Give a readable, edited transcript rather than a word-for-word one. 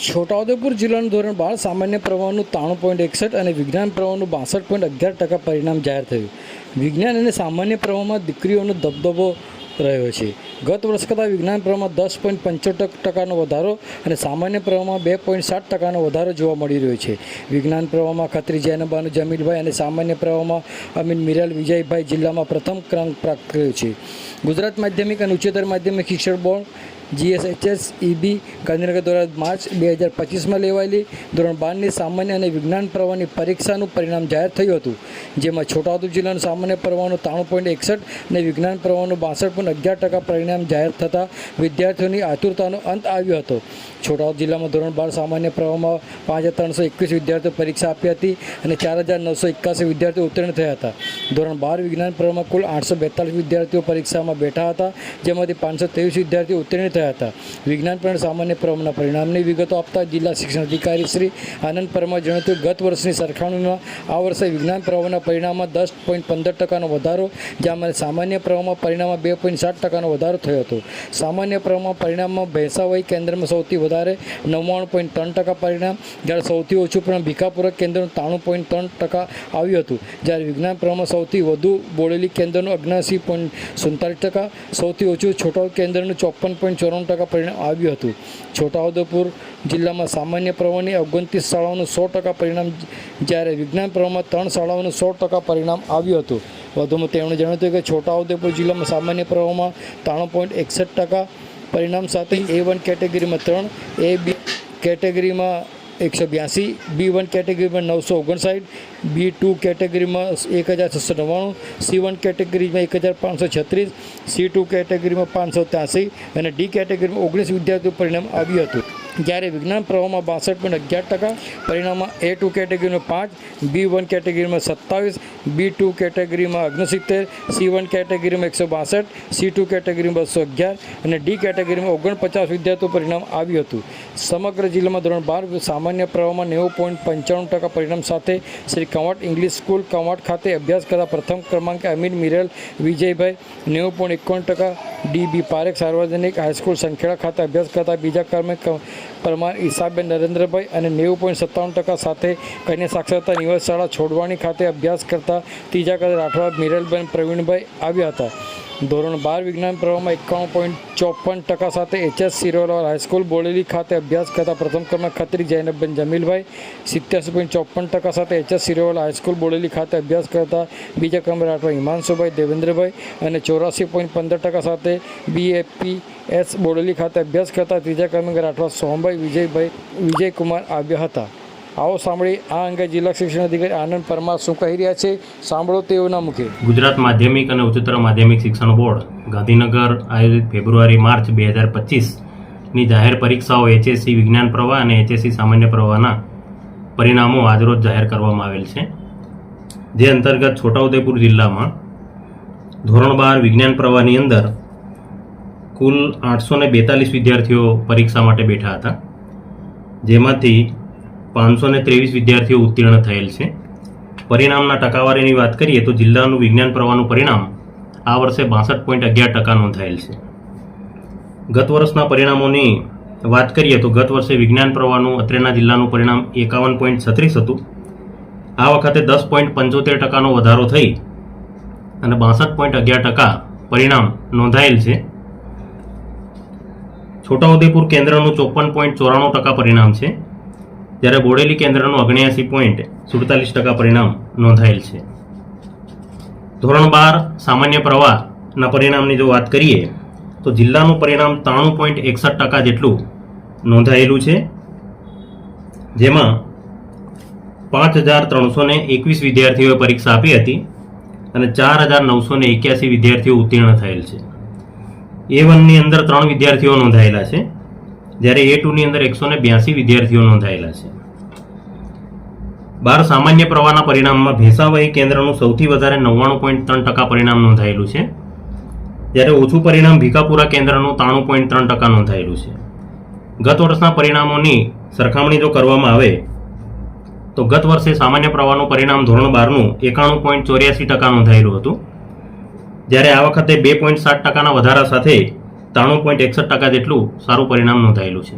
છોટાઉદેપુર જિલ્લાનું ધોરણ 12 સામાન્ય પ્રવાહનું 93.61 અને વિજ્ઞાન પ્રવાહનું 62.11% પરિણામ જાહેર થયું. વિજ્ઞાન અને સામાન્ય પ્રવાહમાં દીકરીઓનો દબદબો રહ્યો છે. ગત વર્ષ કરતાં વિજ્ઞાન પ્રવાહમાં 10.75% વધારો અને સામાન્ય પ્રવાહમાં 2.7% વધારો જોવા મળી રહ્યો છે. વિજ્ઞાન પ્રવાહમાં ખત્રી જૈનબાનુ જમીલભાઈ અને સામાન્ય પ્રવાહમાં અમીન મિરાલ વિજયભાઈ જિલ્લામાં પ્રથમ ક્રમાંક પ્રાપ્ત કર્યો છે. ગુજરાત માધ્યમિક અને ઉચ્ચતર માધ્યમિક શિક્ષણ બોર્ડ GSHS-EB ગાંધીનગર દ્વારા માર્ચ 2025માં લેવાયેલી ધોરણ 12ની સામાન્ય અને વિજ્ઞાન પ્રવાહની પરીક્ષાનું પરિણામ જાહેર થયું હતું, જેમાં છોટાઉદેપુર જિલ્લાનું સામાન્ય પ્રવાહનું 93.61 અને વિજ્ઞાન પ્રવાહનું 62.11% પરિણામ જાહેર થતાં વિદ્યાર્થીઓની આતુરતાનો અંત આવ્યો હતો. છોટાઉદેપુર જિલ્લામાં ધોરણ 12 સામાન્ય પ્રવાહમાં 5321 વિદ્યાર્થીઓ પરીક્ષા આપી હતી અને 4981 વિદ્યાર્થીઓ ઉત્તીર્ણ થયા હતા. ધોરણ 12 વિજ્ઞાન પ્રવાહમાં કુલ 842 વિદ્યાર્થીઓ પરીક્ષામાં બેઠા હતા, જેમાંથી 523 વિદ્યાર્થીઓ ઉત્તીર્ણ થયા હતા. વિજ્ઞાન પ્રવાહ સામાન્ય પ્રવાહના પરિણામની વિગતો આપતા જિલ્લા શિક્ષણ અધિકારી શ્રી આનંદ પરમાર જણાવ્યું, ગત વર્ષની સરખામણીમાં આ વર્ષે વિજ્ઞાન પ્રવાહના પરિણામમાં 10.15% વધારો, જ્યારે સામાન્ય પ્રવાહમાં પરિણામમાં 2.7% વધારો થયો હતો. સામાન્ય પ્રવાહમાં પરિણામમાં ભેંસાભાઈ કેન્દ્રમાં સૌથી વધારે 99.3% પરિણામ, જ્યારે સૌથી ઓછું પરિણામ ભીખાપુરા કેન્દ્રનું 93.3% આવ્યું હતું. જ્યારે વિજ્ઞાન પ્રવાહમાં સૌથી વધુ બોડેલી કેન્દ્રનું 79.47%, સૌથી ઓછું છોટાઉદેપુર કેન્દ્રનું 54.94% પરિણામ આવ્યું હતું. છોટાઉદેપુર જિલ્લામાં સામાન્ય પ્રવાહની 29 શાળાઓનું 100% પરિણામ, જ્યારે વિજ્ઞાન પ્રવાહમાં 3 શાળાઓનું 100% પરિણામ આવ્યું હતું. વધુમાં તેમણે જણાવ્યું હતું કે છોટાઉદેપુર જિલ્લામાં સામાન્ય પ્રવાહમાં 93.61% પરિણામ સાથે A1 કેટેગરીમાં 3, A2 કેટેગરીમાં 182, B1 કેટેગરીમાં 959, B2 કેટેગરીમાં 1699, C1 કેટેગરીમાં 1536, C2 કેટેગરીમાં 583 અને D કેટેગરીમાં 19 વિદ્યાર્થીઓ પરિણામ આવ્યું હતું. જ્યારે વિજ્ઞાન પ્રવાહમાં 62.11%, પરિણામમાં A2 કેટેગરીમાં 5, B1 કેટેગરીમાં 27, B2 કેટેગરીમાં 69, C1 કેટેગરીમાં 162, C2 કેટેગરીમાં 211 અને D કેટેગરીમાં 49 વિદ્યાર્થીઓ પરિણામ આવ્યું હતું. સમગ્ર જિલ્લામાં ધોરણ 12 સામાન્ય પ્રવાહમાં 90.95% પરિણામ સાથે શ્રી કવાંટ ઇંગ્લિશ સ્કૂલ કવાંટ ખાતે અભ્યાસ કરતા પ્રથમ ક્રમાંકે અમીન મિરાલ વિજયભાઈ, 90.51%, DB પારેખ સાર્વજનિક હાઈસ્કૂલ સંખેડા ખાતે અભ્યાસ કરતા બીજા ક્રમાંકે પરમાર ઈસાબેન નરેન્દ્રભાઈ અને 90.57% સાથે કન્યા સાક્ષરતા નિવાસ શાળા છોડવાણી ખાતે અભ્યાસ કરતા ત્રીજા ક્રમે રાઠવા મિરાલબેન પ્રવીણભાઈ આવ્યા હતા. ધોરણ 12 વિજ્ઞાન પ્રવાહમાં 51.54% સાથે HS સિરોલવાલ હાઈસ્કૂલ બોડેલી ખાતે અભ્યાસ કરતા પ્રથમ ક્રમે ખત્રી જૈનબેન જમીલભાઈ, 87.54% સાથે HS સિરોલવાલ હાઈસ્કૂલ બોડેલી ખાતે અભ્યાસ કરતા બીજા ક્રમે રાઠવા હિમાંશુભાઈ દેવેન્દ્રભાઈ અને 84.15% સાથે BAPS બોડેલી ખાતે અભ્યાસ કરતા ત્રીજા ક્રમે રાઠવા સોમભાઈ વિજયકુમાર આવ્યા હતા. આવો સાંભળી આ અંગે જિલ્લા શિક્ષણ અધિકારી આનંદ પરમાર શું કહી રહ્યા છે, સાંભળો તેઓના મુખે. ગુજરાત માધ્યમિક અને ઉચ્ચતર માધ્યમિક શિક્ષણ બોર્ડ ગાંધીનગર આયોજિત ફેબ્રુઆરી-માર્ચ 2025ની જાહેર પરીક્ષાઓ HSC વિજ્ઞાન પ્રવાહ અને HSC સામાન્ય પ્રવાહના પરિણામો આજરોજ જાહેર કરવામાં આવેલ છે. જે અંતર્ગત છોટાઉદેપુર જિલ્લામાં ધોરણ 12 વિજ્ઞાન પ્રવાહની અંદર કુલ 842 વિદ્યાર્થીઓ પરીક્ષા માટે બેઠા હતા, જેમાંથી 523 વિદ્યાર્થીઓ ઉત્તીર્ણ થયેલ છે. પરિણામના ટકાવારીની વાત કરીએ તો જિલ્લાનું વિજ્ઞાન પ્રવાહનું પરિણામ આ વર્ષે 62.11% નોંધાયેલ છે. ગત વર્ષના પરિણામોની વાત કરીએ તો ગત વર્ષે વિજ્ઞાન પ્રવાહનું અત્રેના જિલ્લાનું પરિણામ 51.36 હતું. આ વખતે 10.75% વધારો થઈ અને 62.11% પરિણામ નોંધાયેલ છે. છોટાઉદેપુર કેન્દ્રનું 54.94% પરિણામ છે, જ્યારે બોડેલી કેન્દ્રનું 79.47% પરિણામ નોંધાયેલ છે. ધોરણ 12 સામાન્ય પ્રવાહના પરિણામની જો વાત કરીએ તો જિલ્લાનું પરિણામ 93.61% જેટલું નોંધાયેલું છે, જેમાં 5321 વિદ્યાર્થીઓએ પરીક્ષા આપી હતી અને 4981 વિદ્યાર્થીઓ ઉત્તીર્ણ થયેલ છે. A1ની અંદર 3 વિદ્યાર્થીઓ નોંધાયેલા છે, જ્યારે A2ની અંદર 182 વિદ્યાર્થીઓ નોંધાયેલા છે. 12 સામાન્ય પ્રવાહના પરિણામમાં ભેંસાભાઈ કેન્દ્રનું સૌથી વધારે 99.3% પરિણામ નોંધાયેલું છે, જ્યારે ઓછું પરિણામ ભીખાપુરા કેન્દ્રનું 93.3% નોંધાયેલું છે. ગત વર્ષના પરિણામોની સરખામણી જો કરવામાં આવે તો ગત વર્ષે સામાન્ય પ્રવાહનું પરિણામ ધોરણ 12નું 91.84% નોંધાયેલું હતું, જ્યારે આ વખતે 2.7%ના વધારા સાથે 93.61% જેટલું સારું પરિણામ નોંધાયેલું છે.